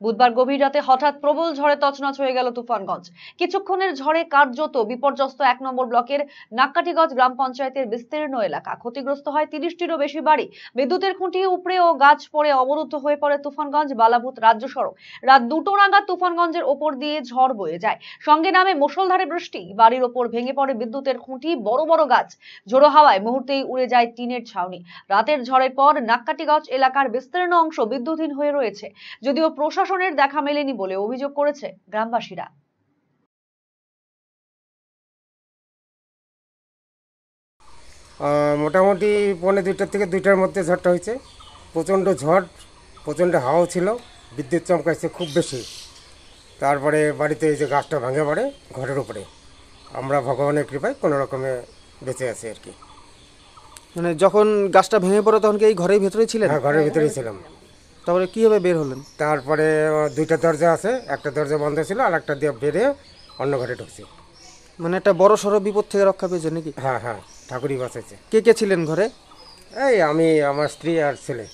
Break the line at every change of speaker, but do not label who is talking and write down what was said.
বুধবার গভীর রাতে হঠাৎ প্রবল ঝড়ে তছনছ হয়ে গেল তুফানগঞ্জ। কিছুক্ষণের ঝড়ে কার্যত বিপর্যস্ত ১ নম্বর ব্লকের নাক্কাটিগঞ্জ গ্রাম পঞ্চায়েতের বিস্তীর্ণ এলাকা। ক্ষতিগ্রস্ত হয় ৩০টিরও বেশি বাড়ি। বিদ্যুতের খুঁটি উপড়ে ও গাছ পড়ে অবরুদ্ধ হয়ে পড়ে তুফানগঞ্জ বালাভূত রাজ্য সড়ক। রাত ২টো নাগাদ তুফানগঞ্জের ওপর দিয়ে ঝড় বয়ে যায়, সঙ্গে নামে মুষলধারে বৃষ্টি। বাড়ির ওপর ভেঙে পড়ে বিদ্যুতের খুঁটি, বড় বড় গাছ। ঝোড়ো হাওয়ায় মুহূর্তেই উড়ে যায় টিনের ছাউনি। রাতের ঝড়ের পর নাক্কাটিগঞ্জ এলাকার বিস্তীর্ণ অংশ বিদ্যুৎহীন হয়ে রয়েছে। যদিও প্রশাসনের দেখা মেলেনি বলে অভিযোগ করেছে গ্রামবাসীরা।
মোটামুটি ১:৩০ থেকে ২টার মধ্যে ঝড়টা হয়েছে। প্রচণ্ড ঝড়, প্রচণ্ড হাওয়া ছিল, বিদ্যুৎ চমকাইছে খুব বেশি। তারপরে বাড়িতে এই যে গাছটা ভেঙে পড়ে ঘরের উপরে। আমরা ভগবানের কৃপায় কোনো রকমে বেঁচে আছি আর কি।
মানে যখন গাছটা ভেঙে পড়ে তখন কি এই ঘরের ভেতরেই ছিলেন?
হ্যাঁ, ঘরের ভিতরেই ছিলাম।
তারপরে কীভাবে বের হলেন?
তারপরে ২টা দরজা আছে, একটা দরজা বন্ধ ছিল আর একটা দিয়ে বেরিয়ে অন্য ঘরে ঢুকছি।
মানে একটা বড় সড়ো বিপদ থেকে রক্ষা পেয়েছে নাকি?
হ্যাঁ হ্যাঁ, ঠাকুরই বাঁচাইছে।
কে কে ছিলেন ঘরে?
এই আমি, আমার স্ত্রী আর ছেলে।